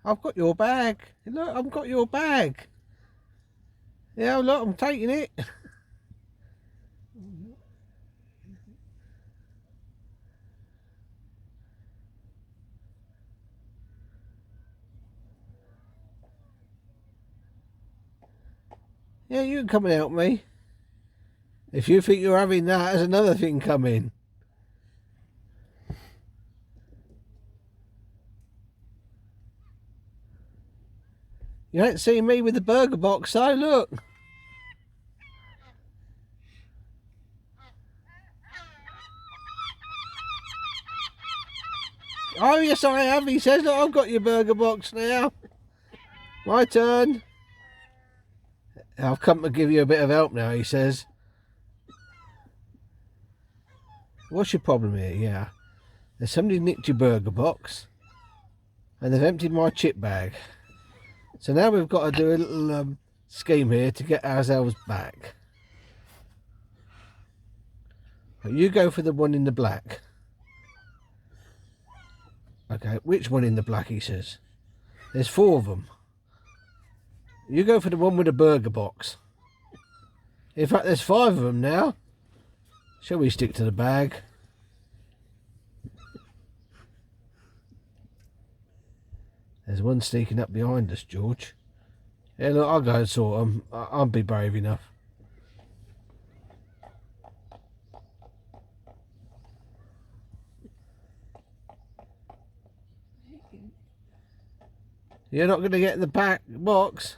I've got your bag. Look, I've got your bag. Yeah, look, I'm taking it. Yeah, you can come and help me. If you think you're having that, there's another thing coming. You ain't seen me with the burger box, though, look. Oh, yes, I have, he says. Look, I've got your burger box now. My turn. I've come to give you a bit of help now, he says. What's your problem here? Yeah. There's somebody nicked your burger box. And they've emptied my chip bag. So now we've got to do a little scheme here to get ourselves back. You go for the one in the black. Okay, which one in the black, he says? There's 4 of them. You go for the one with the burger box. In fact, there's 5 of them now. Shall we stick to the bag? There's one sneaking up behind us, George. Yeah, look, I'll go and sort them. I'll be brave enough. You're not going to get in the back box?